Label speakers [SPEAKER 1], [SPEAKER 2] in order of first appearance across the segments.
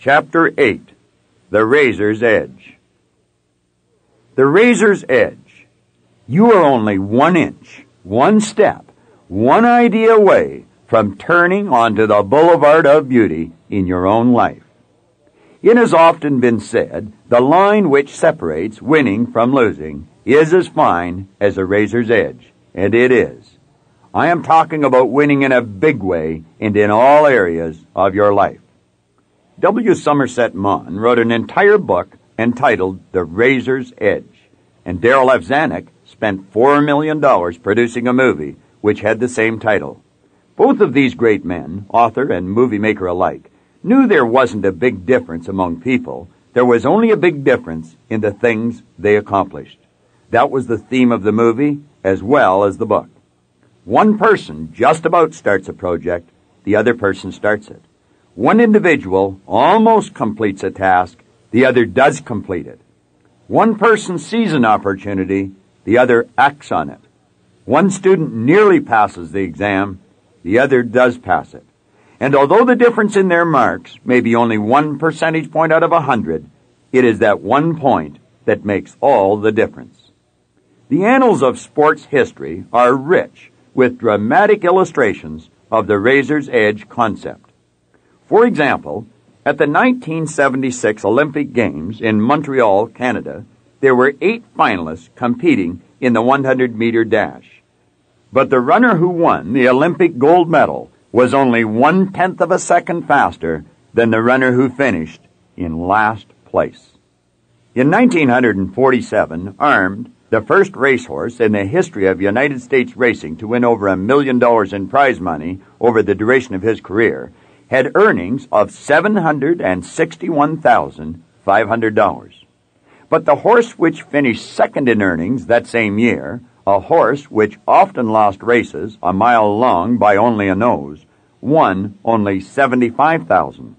[SPEAKER 1] Chapter 8. The Razor's Edge. The razor's edge. You are only 1 inch, 1 step, 1 idea away from turning onto the boulevard of beauty in your own life. It has often been said, the line which separates winning from losing is as fine as a razor's edge, and it is. I am talking about winning in a big way and in all areas of your life. W. Somerset Maugham wrote an entire book entitled The Razor's Edge, and Darrell F. Zanuck spent $4 million producing a movie which had the same title. Both of these great men, author and movie maker alike, knew there wasn't a big difference among people. There was only a big difference in the things they accomplished. That was the theme of the movie as well as the book. One person just about starts a project, the other person starts it. One individual almost completes a task, the other does complete it. One person sees an opportunity, the other acts on it. One student nearly passes the exam, the other does pass it. And although the difference in their marks may be only 1 percentage point out of 100, it is that 1 point that makes all the difference. The annals of sports history are rich with dramatic illustrations of the razor's edge concept. For example, at the 1976 Olympic Games in Montreal, Canada, there were 8 finalists competing in the 100-meter dash. But the runner who won the Olympic gold medal was only 1/10 of a second faster than the runner who finished in last place. In 1947, Armed, the first racehorse in the history of United States racing to win over $1 million in prize money over the duration of his career, had earnings of $761,500. But the horse which finished second in earnings that same year, a horse which often lost races a mile long by only a nose, won only $75,000.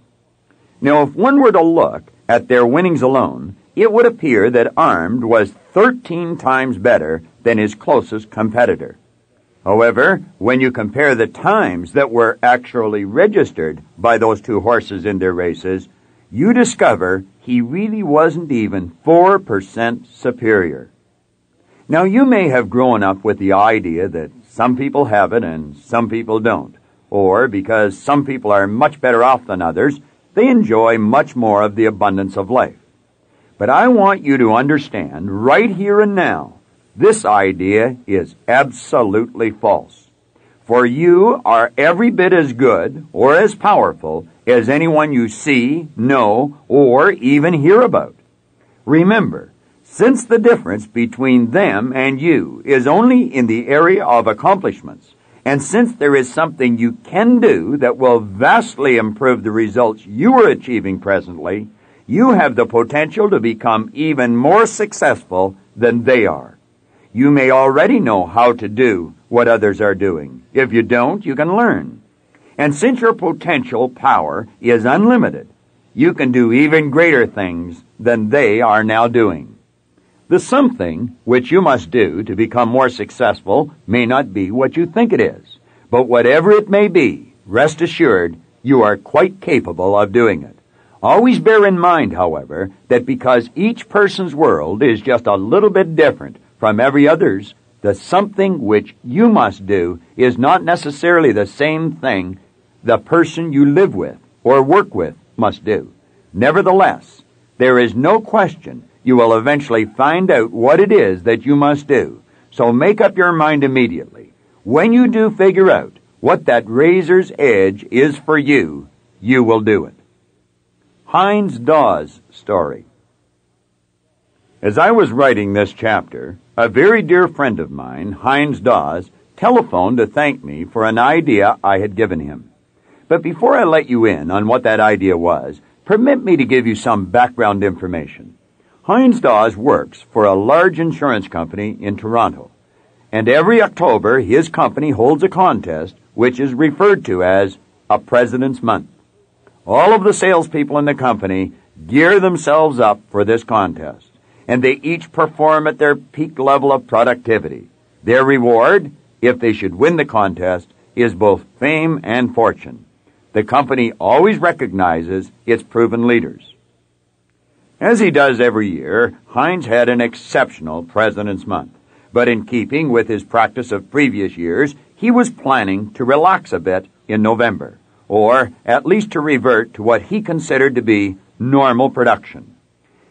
[SPEAKER 1] Now, if one were to look at their winnings alone, it would appear that Armed was 13 times better than his closest competitor. However, when you compare the times that were actually registered by those 2 horses in their races, you discover he really wasn't even 4% superior. Now, you may have grown up with the idea that some people have it and some people don't, or because some people are much better off than others, they enjoy much more of the abundance of life. But I want you to understand right here and now, this idea is absolutely false. For you are every bit as good or as powerful as anyone you see, know, or even hear about. Remember, since the difference between them and you is only in the area of accomplishments, and since there is something you can do that will vastly improve the results you are achieving presently, you have the potential to become even more successful than they are. You may already know how to do what others are doing. If you don't, you can learn. And since your potential power is unlimited, you can do even greater things than they are now doing. The something which you must do to become more successful may not be what you think it is, but whatever it may be, rest assured you are quite capable of doing it. Always bear in mind, however, that because each person's world is just a little bit different from every other's, the something which you must do is not necessarily the same thing the person you live with or work with must do. Nevertheless, there is no question you will eventually find out what it is that you must do. So make up your mind immediately. When you do figure out what that razor's edge is for you, you will do it. Heinz Dawes' story. As I was writing this chapter, a very dear friend of mine, Heinz Dawes, telephoned to thank me for an idea I had given him. But before I let you in on what that idea was, permit me to give you some background information. Heinz Dawes works for a large insurance company in Toronto, and every October his company holds a contest which is referred to as a President's Month. All of the salespeople in the company gear themselves up for this contest, and they each perform at their peak level of productivity. Their reward, if they should win the contest, is both fame and fortune. The company always recognizes its proven leaders. As he does every year, Heinz had an exceptional President's Month. But in keeping with his practice of previous years, he was planning to relax a bit in November, or at least to revert to what he considered to be normal production.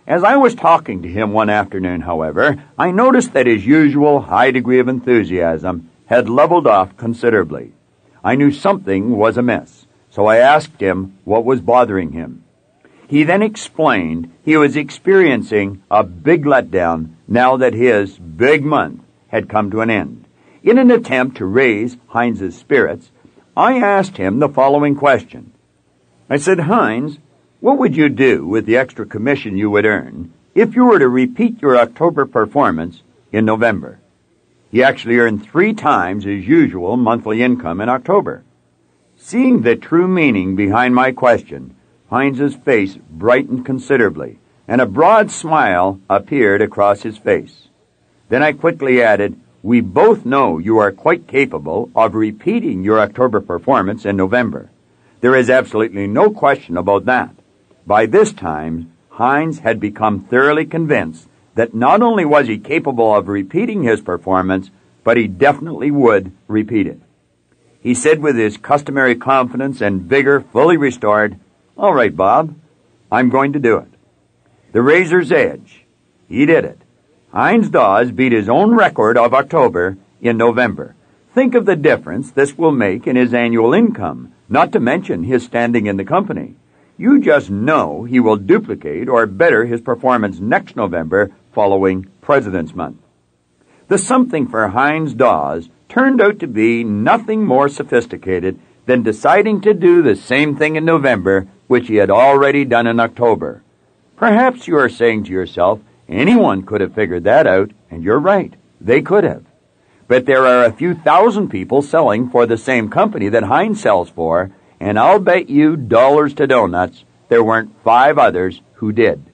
[SPEAKER 1] As I was talking to him one afternoon, however, I noticed that his usual high degree of enthusiasm had leveled off considerably. I knew something was amiss, so I asked him what was bothering him. He then explained he was experiencing a big letdown now that his big month had come to an end. In an attempt to raise Heinz's spirits, I asked him the following question. I said, Heinz, what would you do with the extra commission you would earn if you were to repeat your October performance in November? He actually earned 3 times his usual monthly income in October. Seeing the true meaning behind my question, Heinz's face brightened considerably, and a broad smile appeared across his face. Then I quickly added, we both know you are quite capable of repeating your October performance in November. There is absolutely no question about that. By this time, Heinz had become thoroughly convinced that not only was he capable of repeating his performance, but he definitely would repeat it. He said with his customary confidence and vigor fully restored, all right, Bob, I'm going to do it. The razor's edge. He did it. Heinz Dawes beat his own record of October in November. Think of the difference this will make in his annual income, not to mention his standing in the company. You just know he will duplicate or better his performance next November following President's Month. The something for Heinz Dawes turned out to be nothing more sophisticated than deciding to do the same thing in November which he had already done in October. Perhaps you are saying to yourself, anyone could have figured that out, and you're right, they could have. But there are a few thousand people selling for the same company that Heinz sells for, and I'll bet you dollars to donuts there weren't 5 others who did.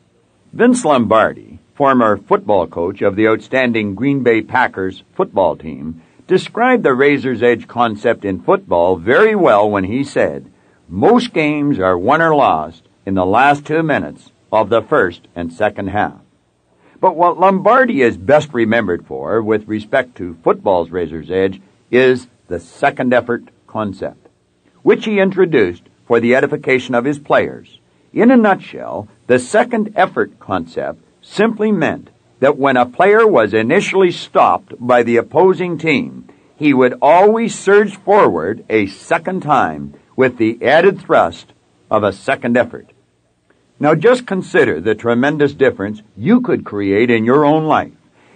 [SPEAKER 1] Vince Lombardi, former football coach of the outstanding Green Bay Packers football team, described the razor's edge concept in football very well when he said, most games are won or lost in the last 2 minutes of the first and second half. But what Lombardi is best remembered for with respect to football's razor's edge is the second effort concept, which he introduced for the edification of his players. In a nutshell, the second effort concept simply meant that when a player was initially stopped by the opposing team, he would always surge forward a second time with the added thrust of a second effort. Now just consider the tremendous difference you could create in your own life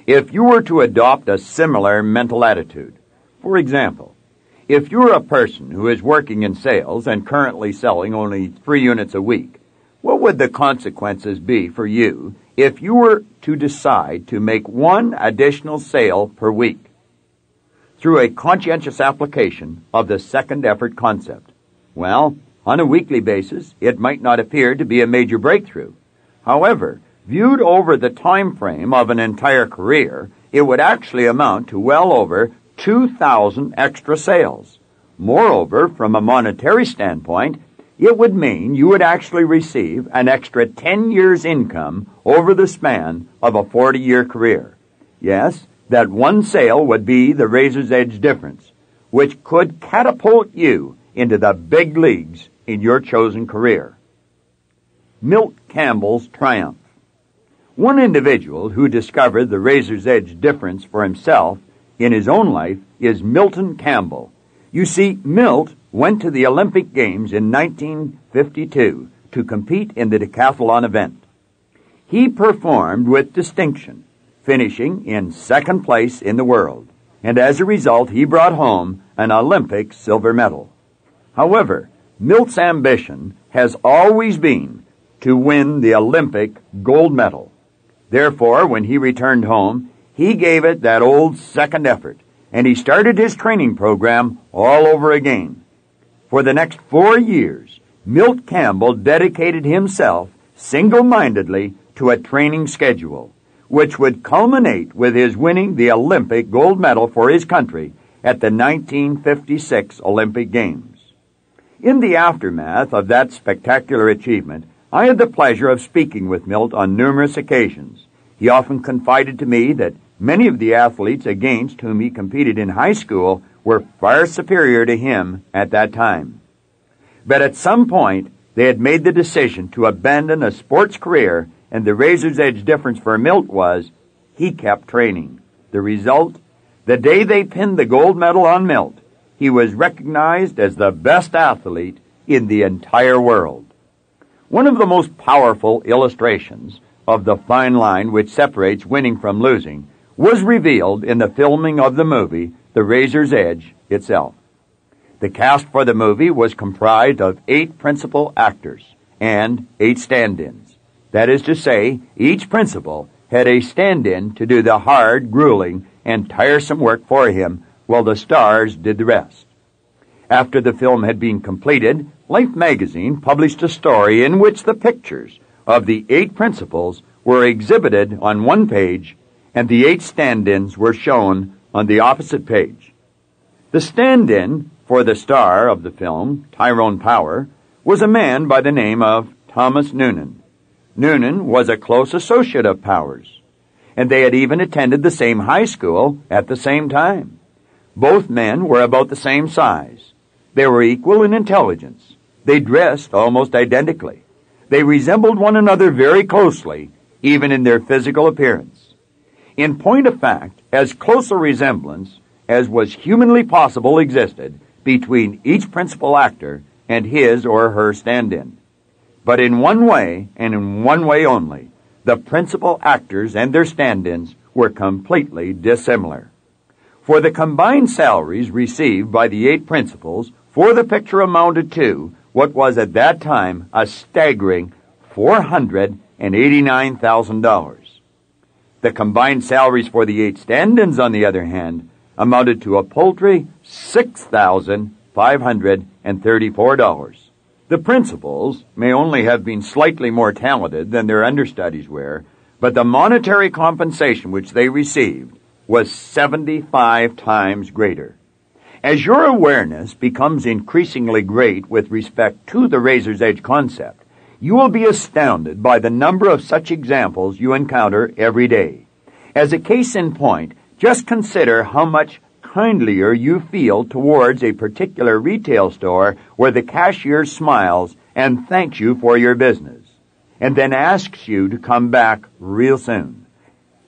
[SPEAKER 1] if you were to adopt a similar mental attitude. For example, if you're a person who is working in sales and currently selling only 3 units a week, what would the consequences be for you if you were to decide to make 1 additional sale per week through a conscientious application of the second effort concept? Well, on a weekly basis, it might not appear to be a major breakthrough. However, viewed over the time frame of an entire career, it would actually amount to well over 2,000 extra sales. Moreover, from a monetary standpoint, it would mean you would actually receive an extra 10 years' income over the span of a 40-year career. Yes, that 1 sale would be the razor's edge difference, which could catapult you into the big leagues in your chosen career. Milt Campbell's triumph. One individual who discovered the razor's edge difference for himself in his own life is Milton Campbell. You see, Milt went to the Olympic Games in 1952 to compete in the decathlon event. He performed with distinction, finishing in 2nd place in the world, and as a result he brought home an Olympic silver medal. However, Milt's ambition has always been to win the Olympic gold medal. Therefore, when he returned home, he gave it that old second effort, and he started his training program all over again. For the next 4 years, Milt Campbell dedicated himself single-mindedly to a training schedule, which would culminate with his winning the Olympic gold medal for his country at the 1956 Olympic Games. In the aftermath of that spectacular achievement, I had the pleasure of speaking with Milt on numerous occasions. He often confided to me that many of the athletes against whom he competed in high school were far superior to him at that time. But at some point, they had made the decision to abandon a sports career, and the razor's edge difference for Milt was he kept training. The result? The day they pinned the gold medal on Milt, he was recognized as the best athlete in the entire world. One of the most powerful illustrations of the fine line which separates winning from losing was revealed in the filming of the movie The Razor's Edge itself. The cast for the movie was comprised of 8 principal actors and 8 stand-ins. That is to say, each principal had a stand-in to do the hard, grueling, and tiresome work for him, while the stars did the rest. After the film had been completed, Life magazine published a story in which the pictures of the 8 principals were exhibited on one page and the 8 stand-ins were shown on the opposite page. The stand-in for the star of the film, Tyrone Power, was a man by the name of Thomas Noonan. Noonan was a close associate of Powers, and they had even attended the same high school at the same time. Both men were about the same size. They were equal in intelligence. They dressed almost identically. They resembled one another very closely, even in their physical appearance. In point of fact, as close a resemblance as was humanly possible existed between each principal actor and his or her stand-in. But in one way, and in one way only, the principal actors and their stand-ins were completely dissimilar. For the combined salaries received by the 8 principals for the picture amounted to what was at that time a staggering $489,000. The combined salaries for the 8 stand-ins, on the other hand, amounted to a paltry $6,534. The principals may only have been slightly more talented than their understudies were, but the monetary compensation which they received was 75 times greater. As your awareness becomes increasingly great with respect to the razor's edge concept, you will be astounded by the number of such examples you encounter every day. As a case in point, just consider how much kindlier you feel towards a particular retail store where the cashier smiles and thanks you for your business, and then asks you to come back real soon,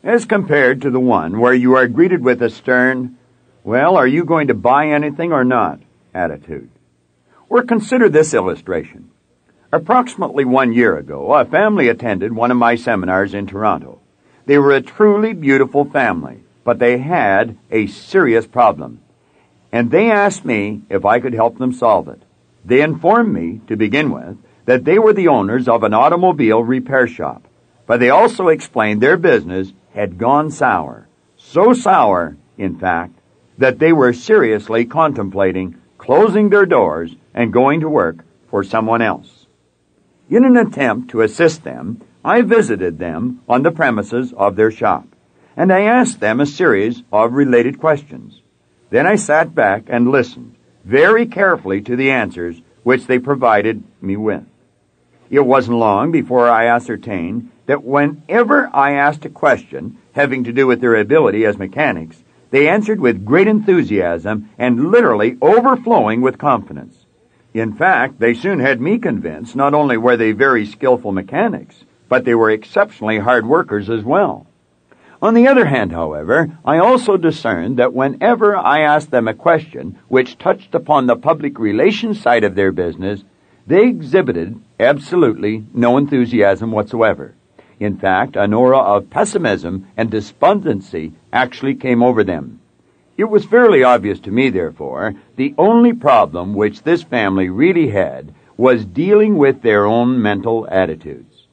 [SPEAKER 1] as compared to the one where you are greeted with a stern, "Well, are you going to buy anything or not?" attitude. Or consider this illustration. Approximately 1 year ago, a family attended one of my seminars in Toronto. They were a truly beautiful family, but they had a serious problem, and they asked me if I could help them solve it. They informed me, to begin with, that they were the owners of an automobile repair shop, but they also explained their business had gone sour. So sour, in fact, that they were seriously contemplating closing their doors and going to work for someone else. In an attempt to assist them, I visited them on the premises of their shop, and I asked them a series of related questions. Then I sat back and listened very carefully to the answers which they provided me with. It wasn't long before I ascertained that whenever I asked a question having to do with their ability as mechanics, they answered with great enthusiasm and literally overflowing with confidence. In fact, they soon had me convinced not only were they very skillful mechanics, but they were exceptionally hard workers as well. On the other hand, however, I also discerned that whenever I asked them a question which touched upon the public relations side of their business, they exhibited absolutely no enthusiasm whatsoever. In fact, an aura of pessimism and despondency actually came over them. It was fairly obvious to me, therefore, the only problem which this family really had was dealing with their own mental attitudes.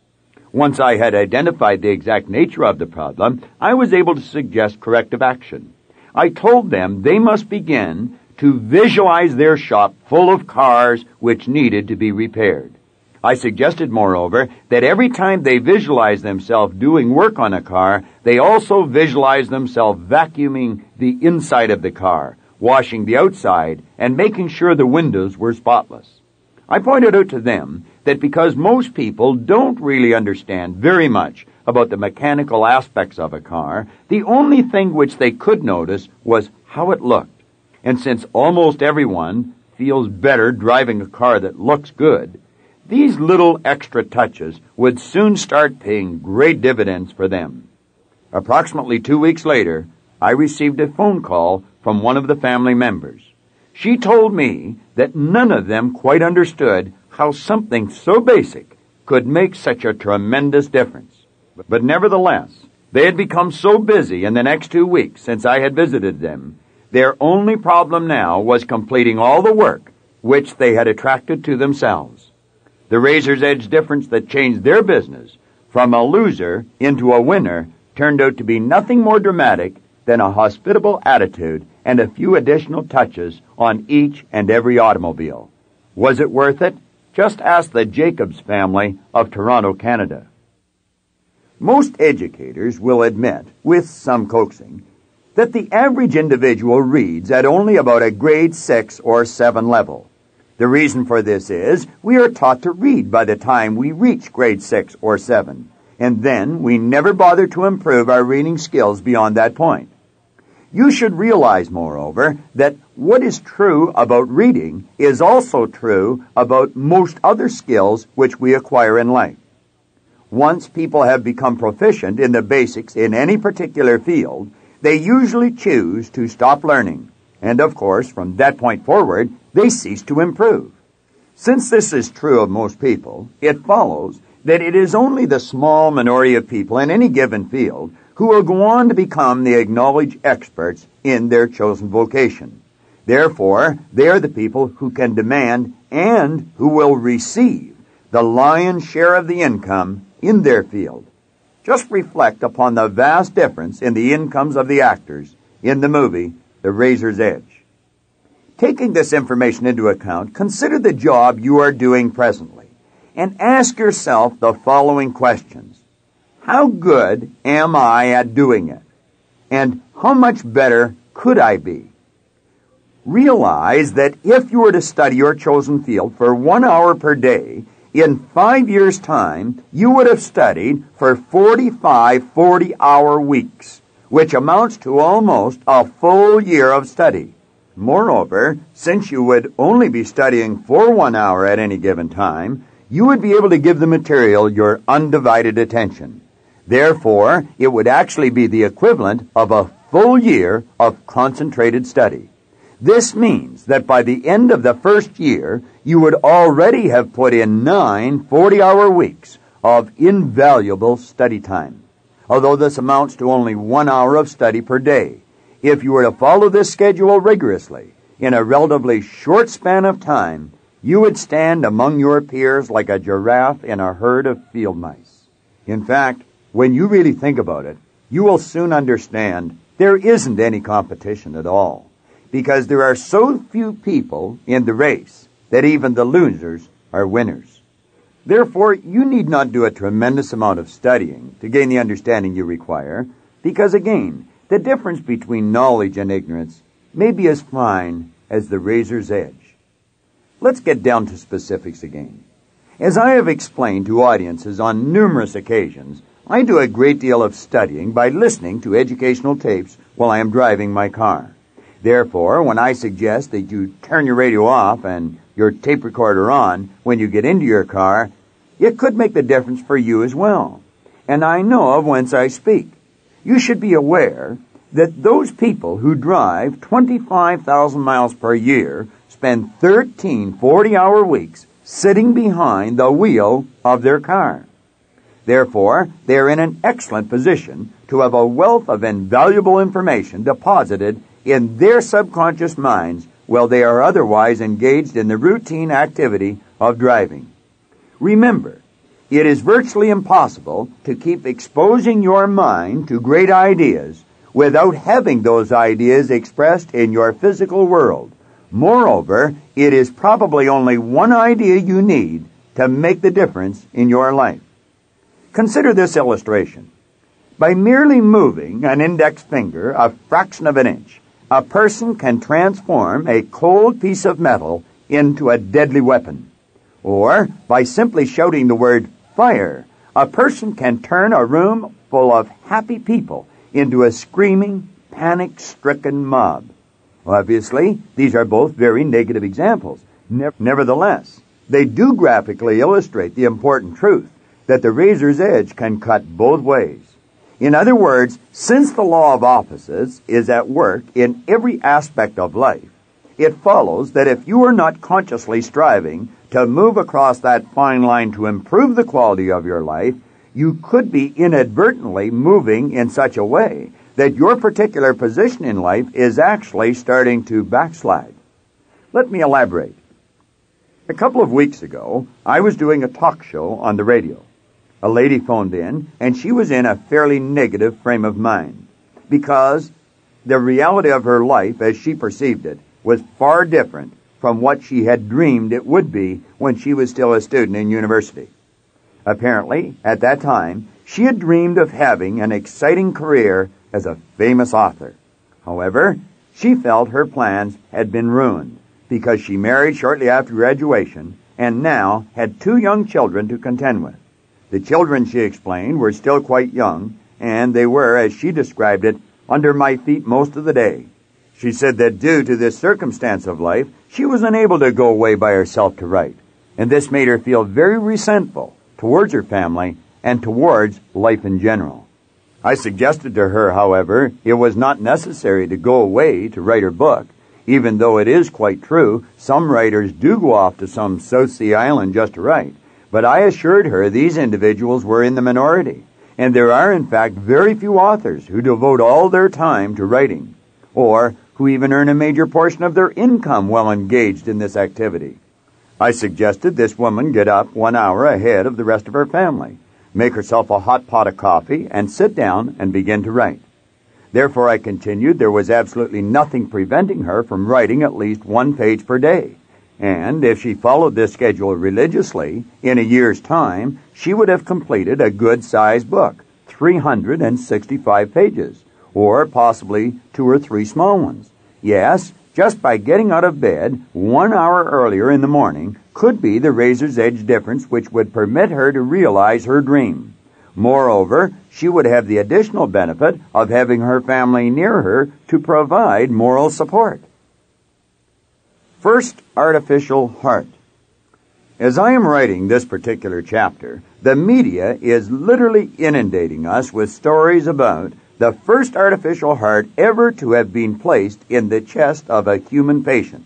[SPEAKER 1] Once I had identified the exact nature of the problem, I was able to suggest corrective action. I told them they must begin to visualize their shop full of cars which needed to be repaired. I suggested, moreover, that every time they visualize themselves doing work on a car, they also visualize themselves vacuuming the inside of the car, washing the outside, and making sure the windows were spotless. I pointed out to them that because most people don't really understand very much about the mechanical aspects of a car, the only thing which they could notice was how it looked. And since almost everyone feels better driving a car that looks good, these little extra touches would soon start paying great dividends for them. Approximately 2 weeks later, I received a phone call from one of the family members. She told me that none of them quite understood how something so basic could make such a tremendous difference. But nevertheless, they had become so busy in the next 2 weeks since I had visited them, their only problem now was completing all the work which they had attracted to themselves. The razor's edge difference that changed their business from a loser into a winner turned out to be nothing more dramatic than a hospitable attitude and a few additional touches on each and every automobile. Was it worth it? Just ask the Jacobs family of Toronto, Canada. Most educators will admit, with some coaxing, that the average individual reads at only about a grade 6 or 7 level. The reason for this is we are taught to read by the time we reach grade 6 or 7, and then we never bother to improve our reading skills beyond that point. You should realize, moreover, that what is true about reading is also true about most other skills which we acquire in life. Once people have become proficient in the basics in any particular field, they usually choose to stop learning, and of course, from that point forward, they cease to improve. Since this is true of most people, it follows that it is only the small minority of people in any given field who will go on to become the acknowledged experts in their chosen vocation. Therefore, they are the people who can demand and who will receive the lion's share of the income in their field. Just reflect upon the vast difference in the incomes of the actors in the movie The Razor's Edge. Taking this information into account, consider the job you are doing presently and ask yourself the following questions. How good am I at doing it? And how much better could I be? Realize that if you were to study your chosen field for 1 hour per day, in 5 years' time, you would have studied for 45 40-hour weeks, which amounts to almost a full year of study. Moreover, since you would only be studying for 1 hour at any given time, you would be able to give the material your undivided attention. Therefore, it would actually be the equivalent of a full year of concentrated study. This means that by the end of the first year, you would already have put in 9 40-hour weeks of invaluable study time. Although this amounts to only 1 hour of study per day, if you were to follow this schedule rigorously, in a relatively short span of time, you would stand among your peers like a giraffe in a herd of field mice. In fact, when you really think about it, you will soon understand there isn't any competition at all, because there are so few people in the race that even the losers are winners. Therefore, you need not do a tremendous amount of studying to gain the understanding you require, because again, the difference between knowledge and ignorance may be as fine as the razor's edge. Let's get down to specifics again. As I have explained to audiences on numerous occasions, I do a great deal of studying by listening to educational tapes while I am driving my car. Therefore, when I suggest that you turn your radio off and your tape recorder on when you get into your car, it could make the difference for you as well. And I know of whence I speak. You should be aware that those people who drive 25,000 miles per year spend 13 40-hour weeks sitting behind the wheel of their car. Therefore, they are in an excellent position to have a wealth of invaluable information deposited in their subconscious minds while they are otherwise engaged in the routine activity of driving. Remember, it is virtually impossible to keep exposing your mind to great ideas without having those ideas expressed in your physical world. Moreover, it is probably only one idea you need to make the difference in your life. Consider this illustration. By merely moving an index finger a fraction of an inch, a person can transform a cold piece of metal into a deadly weapon. Or by simply shouting the word fire, a person can turn a room full of happy people into a screaming, panic-stricken mob. Obviously, these are both very negative examples. Nevertheless, they do graphically illustrate the important truth that the razor's edge can cut both ways. In other words, since the law of opposites is at work in every aspect of life, it follows that if you are not consciously striving to move across that fine line to improve the quality of your life, you could be inadvertently moving in such a way that your particular position in life is actually starting to backslide. Let me elaborate. A couple of weeks ago, I was doing a talk show on the radio. A lady phoned in, and she was in a fairly negative frame of mind because the reality of her life, as she perceived it, was far different from what she had dreamed it would be when she was still a student in university. Apparently, at that time, she had dreamed of having an exciting career as a famous author. However, she felt her plans had been ruined because she married shortly after graduation and now had 2 young children to contend with. The children, she explained, were still quite young, and they were, as she described it, under my feet most of the day. She said that due to this circumstance of life, she was unable to go away by herself to write, and this made her feel very resentful towards her family and towards life in general. I suggested to her, however, it was not necessary to go away to write her book, even though it is quite true some writers do go off to some South Sea island just to write. But I assured her these individuals were in the minority, and there are in fact very few authors who devote all their time to writing, or who even earn a major portion of their income while engaged in this activity. I suggested this woman get up 1 hour ahead of the rest of her family, make herself a hot pot of coffee, and sit down and begin to write. Therefore, I continued, there was absolutely nothing preventing her from writing at least 1 page per day. And if she followed this schedule religiously, in a year's time, she would have completed a good-sized book, 365 pages, or possibly 2 or 3 small ones. Yes, just by getting out of bed 1 hour earlier in the morning could be the razor's edge difference which would permit her to realize her dream. Moreover, she would have the additional benefit of having her family near her to provide moral support. First, artificial heart. As I am writing this particular chapter, the media is literally inundating us with stories about the first artificial heart ever to have been placed in the chest of a human patient.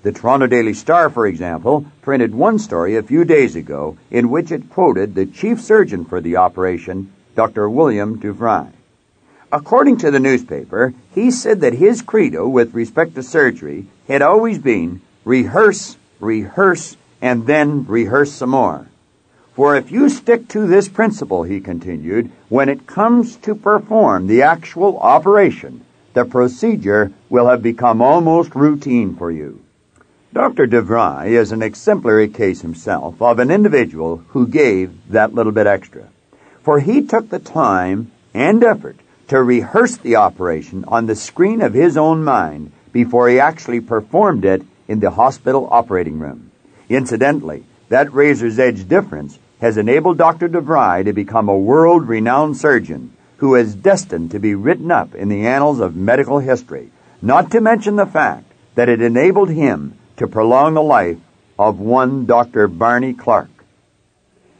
[SPEAKER 1] The Toronto Daily Star, for example, printed one story a few days ago in which it quoted the chief surgeon for the operation, Dr. William Duvray. According to the newspaper, he said that his credo with respect to surgery had always been rehearse, rehearse, and then rehearse some more. For if you stick to this principle, he continued, when it comes to perform the actual operation, the procedure will have become almost routine for you. Dr. Duvray is an exemplary case himself of an individual who gave that little bit extra. For he took the time and effort to rehearse the operation on the screen of his own mind before he actually performed it in the hospital operating room. Incidentally, that razor's edge difference has enabled Dr. Duvray to become a world-renowned surgeon who is destined to be written up in the annals of medical history, not to mention the fact that it enabled him to prolong the life of one Dr. Barney Clark.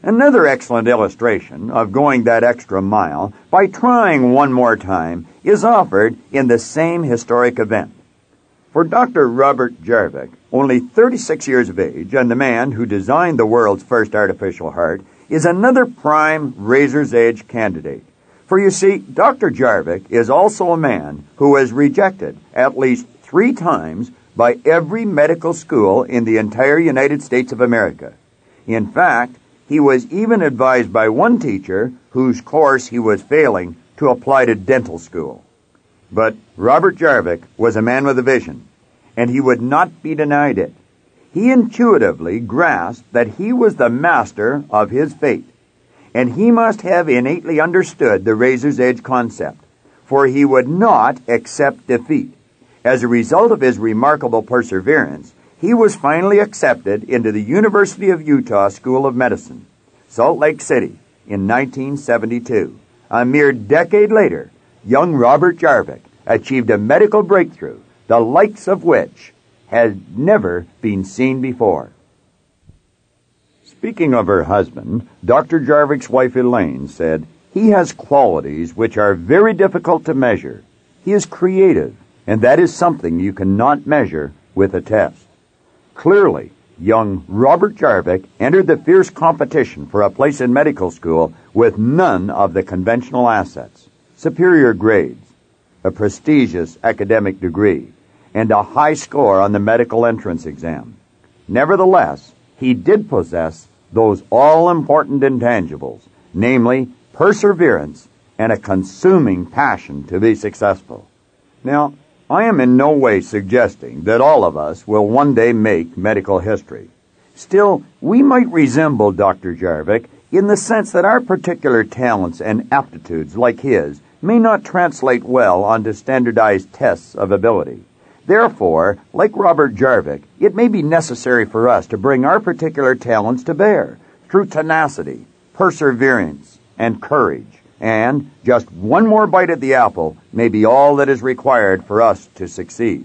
[SPEAKER 1] Another excellent illustration of going that extra mile by trying one more time is offered in the same historic event. For Dr. Robert Jarvik, only 36 years of age, and the man who designed the world's first artificial heart, is another prime razor's edge candidate. For you see, Dr. Jarvik is also a man who was rejected at least 3 times by every medical school in the entire United States of America. In fact, he was even advised by one teacher whose course he was failing to apply to dental school. But Robert Jarvik was a man with a vision, and he would not be denied it. He intuitively grasped that he was the master of his fate, and he must have innately understood the razor's edge concept, for he would not accept defeat. As a result of his remarkable perseverance, he was finally accepted into the University of Utah School of Medicine, Salt Lake City, in 1972. A mere decade later, young Robert Jarvik achieved a medical breakthrough, the likes of which had never been seen before. Speaking of her husband, Dr. Jarvik's wife Elaine said, "He has qualities which are very difficult to measure. He is creative, and that is something you cannot measure with a test." Clearly, young Robert Jarvik entered the fierce competition for a place in medical school with none of the conventional assets, superior grades, a prestigious academic degree, and a high score on the medical entrance exam. Nevertheless, he did possess those all-important intangibles, namely perseverance and a consuming passion to be successful. Now, I am in no way suggesting that all of us will one day make medical history. Still, we might resemble Dr. Jarvik in the sense that our particular talents and aptitudes, like his, may not translate well onto standardized tests of ability. Therefore, like Robert Jarvik, it may be necessary for us to bring our particular talents to bear through tenacity, perseverance, and courage. And just one more bite at the apple may be all that is required for us to succeed.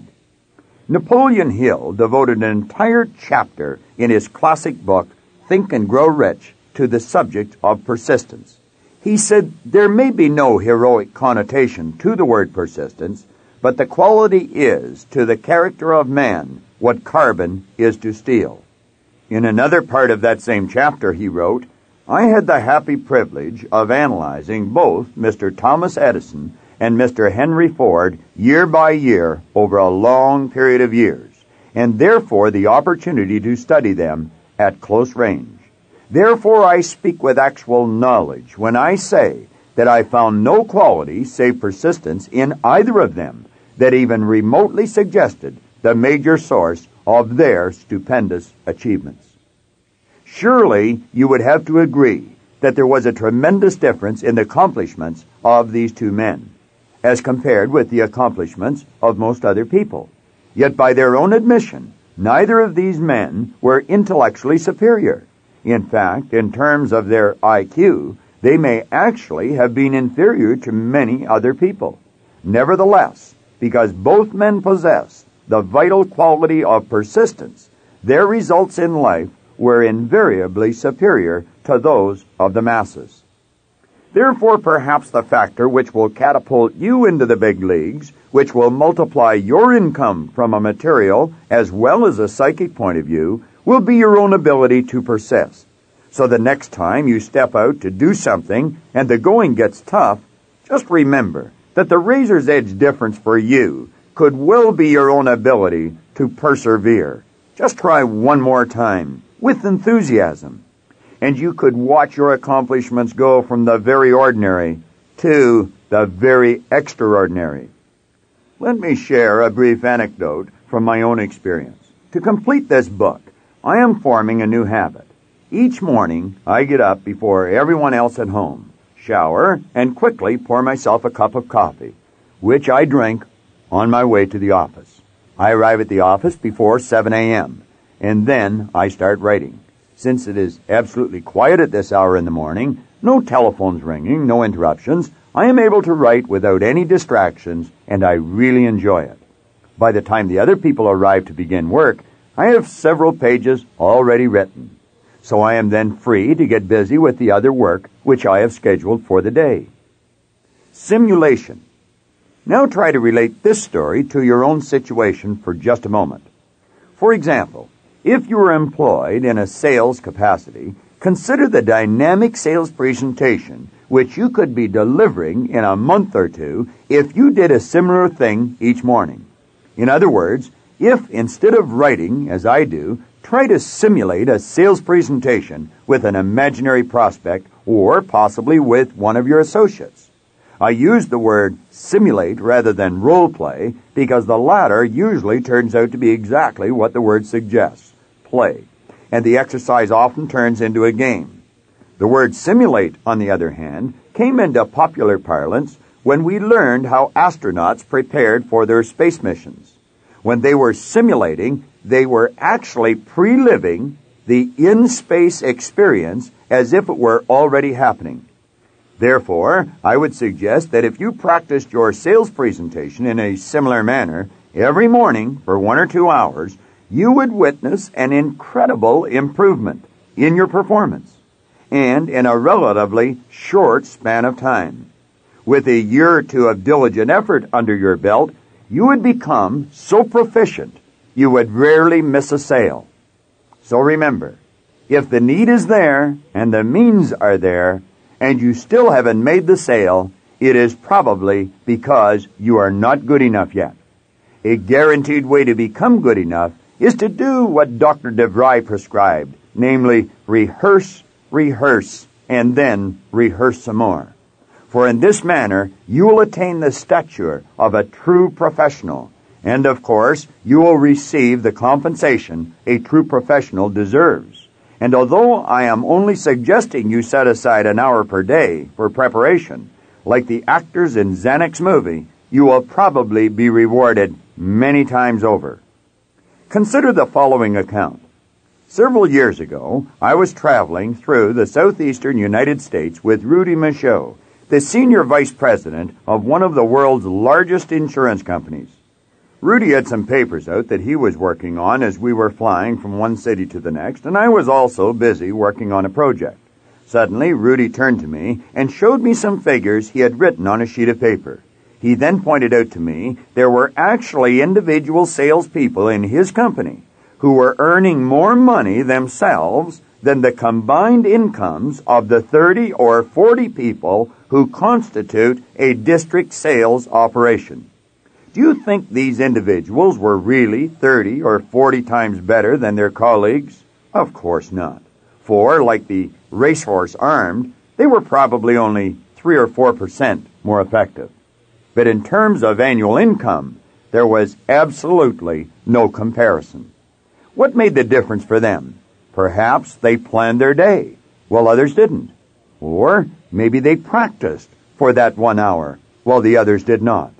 [SPEAKER 1] Napoleon Hill devoted an entire chapter in his classic book, Think and Grow Rich, to the subject of persistence. He said there may be no heroic connotation to the word persistence, but the quality is to the character of man what carbon is to steel. In another part of that same chapter he wrote, "I had the happy privilege of analyzing both Mr. Thomas Edison and Mr. Henry Ford year by year over a long period of years, and therefore the opportunity to study them at close range. Therefore I speak with actual knowledge when I say that I found no quality save persistence in either of them that even remotely suggested the major source of their stupendous achievements." Surely you would have to agree that there was a tremendous difference in the accomplishments of these two men, as compared with the accomplishments of most other people. Yet by their own admission, neither of these men were intellectually superior. In fact, in terms of their IQ, they may actually have been inferior to many other people. Nevertheless, because both men possessed the vital quality of persistence, their results in life were invariably superior to those of the masses. Therefore, perhaps the factor which will catapult you into the big leagues, which will multiply your income from a material as well as a psychic point of view, will be your own ability to persist. So the next time you step out to do something and the going gets tough, just remember that the razor's edge difference for you could well be your own ability to persevere. Just try one more time, with enthusiasm, and you could watch your accomplishments go from the very ordinary to the very extraordinary. Let me share a brief anecdote from my own experience. To complete this book, I am forming a new habit. Each morning, I get up before everyone else at home, shower, and quickly pour myself a cup of coffee, which I drink on my way to the office. I arrive at the office before 7 a.m., and then I start writing. Since it is absolutely quiet at this hour in the morning, no telephones ringing, no interruptions, I am able to write without any distractions, and I really enjoy it. By the time the other people arrive to begin work, I have several pages already written. So I am then free to get busy with the other work which I have scheduled for the day. Simulation. Now try to relate this story to your own situation for just a moment. For example, if you were employed in a sales capacity, consider the dynamic sales presentation which you could be delivering in a month or two if you did a similar thing each morning. In other words, if instead of writing, as I do, try to simulate a sales presentation with an imaginary prospect or possibly with one of your associates. I use the word simulate rather than role play because the latter usually turns out to be exactly what the word suggests, play, and the exercise often turns into a game. The word simulate, on the other hand, came into popular parlance when we learned how astronauts prepared for their space missions. When they were simulating, they were actually pre-living the in-space experience as if it were already happening. Therefore, I would suggest that if you practiced your sales presentation in a similar manner every morning for 1 or 2 hours, you would witness an incredible improvement in your performance, and in a relatively short span of time. With a year or two of diligent effort under your belt, you would become so proficient you would rarely miss a sale. So remember, if the need is there and the means are there, and you still haven't made the sale, it is probably because you are not good enough yet. A guaranteed way to become good enough is to do what Dr. DeVry prescribed, namely rehearse, rehearse, and then rehearse some more. For in this manner, you will attain the stature of a true professional, and of course, you will receive the compensation a true professional deserves. And although I am only suggesting you set aside an hour per day for preparation, like the actors in Zanuck's movie, you will probably be rewarded many times over. Consider the following account. Several years ago, I was traveling through the southeastern United States with Rudy Michaud, the senior vice president of one of the world's largest insurance companies. Rudy had some papers out that he was working on as we were flying from one city to the next, and I was also busy working on a project. Suddenly, Rudy turned to me and showed me some figures he had written on a sheet of paper. He then pointed out to me there were actually individual salespeople in his company who were earning more money themselves than the combined incomes of the 30 or 40 people who constitute a district sales operation. Do you think these individuals were really 30 or 40 times better than their colleagues? Of course not. For, like the racehorse armed, they were probably only 3 or 4% more effective. But in terms of annual income, there was absolutely no comparison. What made the difference for them? Perhaps they planned their day, while others didn't. Or maybe they practiced for that 1 hour, while the others did not.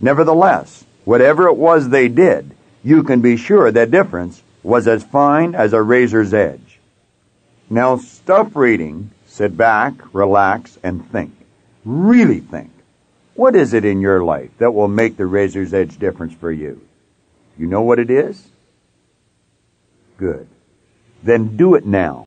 [SPEAKER 1] Nevertheless, whatever it was they did, you can be sure the difference was as fine as a razor's edge. Now stop reading, sit back, relax, and think. Really think. What is it in your life that will make the razor's edge difference for you? You know what it is? Good. Then do it now.